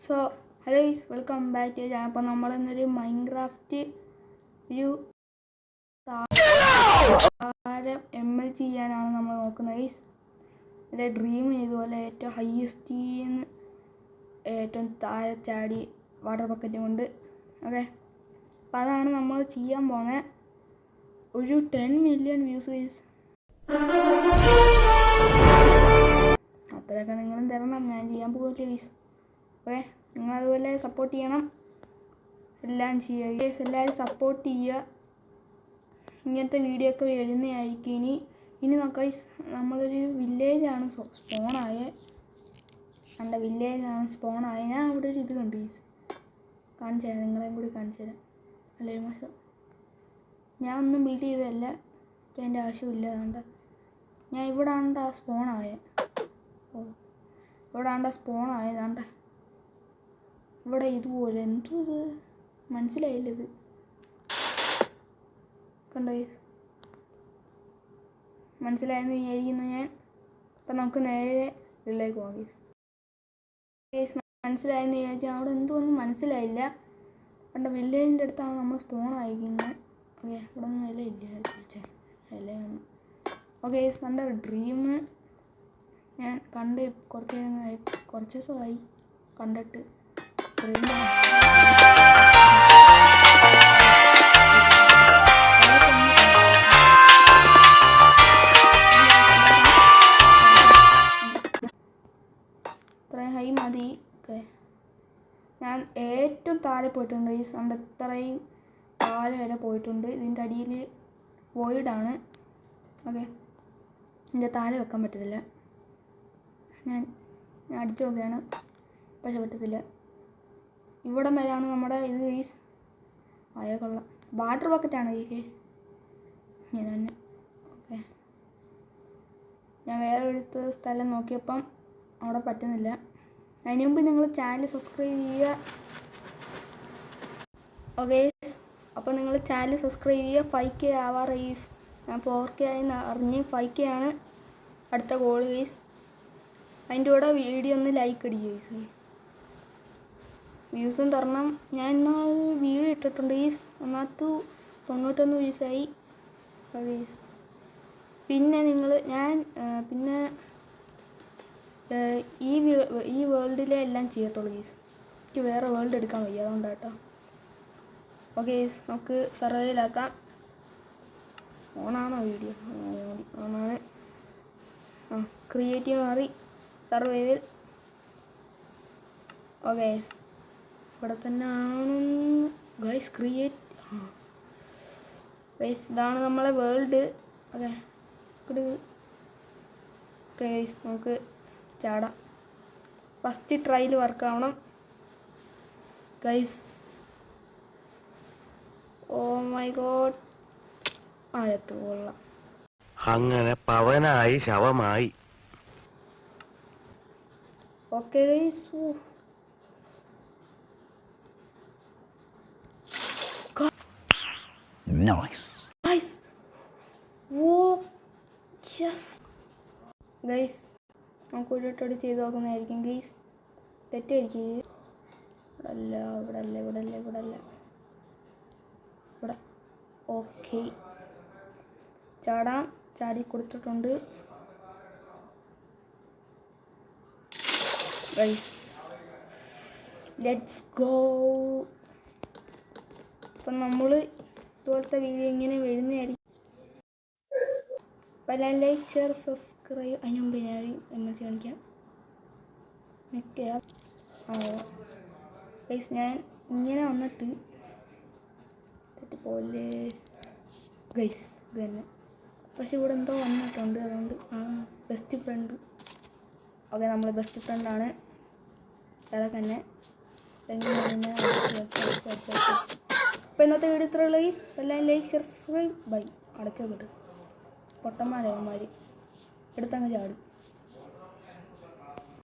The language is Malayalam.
So hello guys, welcome back to channel. അപ്പോൾ നമ്മളിന്നൊരു മൈൻക്രാഫ്റ്റ് ഒരു താരം ML ചെയ്യാനാണ് നമ്മൾ നോക്കുന്നത് ഗൈസ്. എൻ്റെ ഡ്രീം ചെയ്തുപോലെ ഏറ്റവും ഹൈയസ്റ്റ് ഏറ്റവും താഴെ ചാടി വാട്ടർ ബക്കറ്റ് കൊണ്ട് ഓക്കെ. അപ്പോൾ അതാണ് നമ്മൾ ചെയ്യാൻ പോകുന്നത്. ഒരു 10 മില്യൺ വ്യൂസ് ഗൈസ്, അത്രയൊക്കെ നിങ്ങളും തരണം. ഞാൻ ചെയ്യാൻ പോകില്ല ഗൈസ്. ഓക്കെ, നിങ്ങളതുപോലെ സപ്പോർട്ട് ചെയ്യണം, എല്ലാം ചെയ്യുക ഗൈസ്. എല്ലാവരും സപ്പോർട്ട് ചെയ്യുക. ഇങ്ങനത്തെ വീഡിയോ ഒക്കെ വരുന്നതായിരിക്കും. ഇനി നോക്കാം ഗൈസ്. നമ്മളൊരു വില്ലേജാണ് സ്പോണായത്. എൻ്റെ വില്ലേജാണ് സ്പോണായത്. ഞാൻ അവിടെ ഒരു ഇത് കണ്ടു ഗൈസ്, കാണിച്ചു തരാം, നിങ്ങളെയും കൂടി കാണിച്ചു തരാം. അല്ലേ മോശം, ഞാൻ ഒന്നും ബിൽഡ് ചെയ്തതല്ല, അതിൻ്റെ ആവശ്യമില്ല. അതുകൊണ്ട് ഞാൻ ഇവിടെ ആണ്ട സ്പോണായത്. ഇവിടെ ആണ്ട സ്പോണായതാണ്ട ഇവിടെ ഇതുപോലെ. എന്തോ ഇത് മനസ്സിലായില്ല. ഇത് കണ്ടോ ഗൈസ്, മനസ്സിലായെന്ന് വിചാരിക്കുന്നു ഞാൻ. അപ്പം നമുക്ക് നേരെ ഉള്ളിലേക്ക് പോകാം ഗൈസ്. മനസ്സിലായെന്ന് വിചാരിച്ചാൽ അവിടെ എന്തോന്നും മനസ്സിലായില്ല. കണ്ട വില്ലേജിൻ്റെ അടുത്താണ് നമ്മൾ സ്പോൺ അയക്കുന്നത്. ഓക്കെ, ഇവിടെ ഒന്നും വിലയില്ല, വിലയൊന്നും. ഓക്കെ ഗൈസ്, കണ്ട ഡ്രീം ഞാൻ കണ്ട് കുറച്ച് ദിവസമായി കണ്ടിട്ട്. ഇത്രയും ഹൈ മതി. ഓക്കെ, ഞാൻ ഏറ്റവും താഴെ പോയിട്ടുണ്ട് ഈ സണ്ട്, ഇത്രയും താഴെ വരെ പോയിട്ടുണ്ട്. ഇതിൻ്റെ അടിയിൽ വോയിഡാണ്. ഓക്കെ, ഇതിൻ്റെ താഴെ വെക്കാൻ പറ്റത്തില്ല. ഞാൻ അടിച്ചു നോക്കുകയാണ്, പക്ഷെ പറ്റത്തില്ല. ഇവിടെ വരെയാണ് നമ്മുടെ ഇത് ഗൈസ്. കൊള്ളാം, വാട്ടർ ബക്കറ്റാണ് ഗൈസ് ഞാൻ തന്നെ. ഓക്കെ, ഞാൻ വേറെ ഒരു സ്ഥലം നോക്കിയപ്പം അവിടെ പറ്റുന്നില്ല. അതിന് മുമ്പ് നിങ്ങൾ ചാനൽ സബ്സ്ക്രൈബ് ചെയ്യുക. ഓക്കെ, അപ്പോൾ നിങ്ങൾ ചാനൽ സബ്സ്ക്രൈബ് ചെയ്യുക. 5K ആവാറ് guys. ഞാൻ 4K ആയി അറിഞ്ഞ് 5K ആണ് അടുത്ത ഗോൾ ഗൈസ്. അതിൻ്റെ കൂടെ വീഡിയോ ഒന്ന് ലൈക്ക് അടിക്കുക ഗൈസ്. വ്യൂസും തരണം. ഞാൻ എന്നാൽ വീഡിയോ ഇട്ടിട്ടുണ്ട് ഗൈസ്, ഒന്നാമത് 91 വ്യൂസായി ഗൈസ്. പിന്നെ പിന്നെ ഈ വേൾഡിലെ എല്ലാം ചെയ്യത്തുള്ളൂ ഗൈസ്. എനിക്ക് വേറെ വേൾഡ് എടുക്കാൻ വയ്യ, അതുകൊണ്ടാട്ടോ. ഓക്കെ ഗൈസ്, നമുക്ക് സർവൈവലാക്കാം. ഓണാണോ വീഡിയോ? ഓണാണ്. ക്രിയേറ്റീവ് മാറി സർവൈവൽ. ഓക്കെ, ഇവിടെ തന്നെ ആണ് ഗൈസ്. ഗൈസ്, ഇതാണ് നമ്മളെ വേൾഡ്. ഓക്കെ ഗൈസ്, നമുക്ക് ചാടാം. ഫസ്റ്റ് ട്രയൽ വർക്ക് ആവണം ഗൈസ്. ഓ മൈ ഗോഡ്, ആയത്ത് കൊള്ളാം. അങ്ങനെ പവനായി ശവമായി. Okay guys, nice guys. Oh yes guys, നമുക്ക് ഒരു വട്ടം ചെയ്ത് നോക്കുന്നതായിരിക്കും ഗൈസ്. തെറ്റായിരിക്കും. ഇവിടെ. ഓക്കെ, ചാടി കൊടുത്തിട്ടുണ്ട് ഗൈസ്. Let's go. അപ്പം നമ്മൾ ഇതുപോലത്തെ വീഡിയോ ഇങ്ങനെ വരുന്നതായിരിക്കും. അപ്പം എല്ലാം ലൈക്ക്, ഷെയർ, സബ്സ്ക്രൈബ്. അതിന് മുമ്പ് ഞാൻ ML കാണിക്കാം. ഗൈസ്, ഞാൻ ഇങ്ങനെ വന്നിട്ട് തെറ്റിപ്പോലെ ഗൈസ്. ഇത് തന്നെ, പക്ഷെ ഇവിടെ എന്തോ വന്നിട്ടുണ്ട്. അതുകൊണ്ട് ബെസ്റ്റ് ഫ്രണ്ട്. ഓക്കെ, നമ്മൾ ബെസ്റ്റ് ഫ്രണ്ടാണ്. അതൊക്കെ തന്നെ. അപ്പോൾ ഇന്നത്തെ വീഡിയോ ഇത്രയുള്ള ഗൈസ്. എല്ലാം ലൈക്ക്, ഷെയർ, സബ്സ്ക്രൈബ്. ബൈ. അടച്ചോക്കിട്ട് പൊട്ടന്മാരായന്മാർ എടുത്തങ്ങ് ചാടും.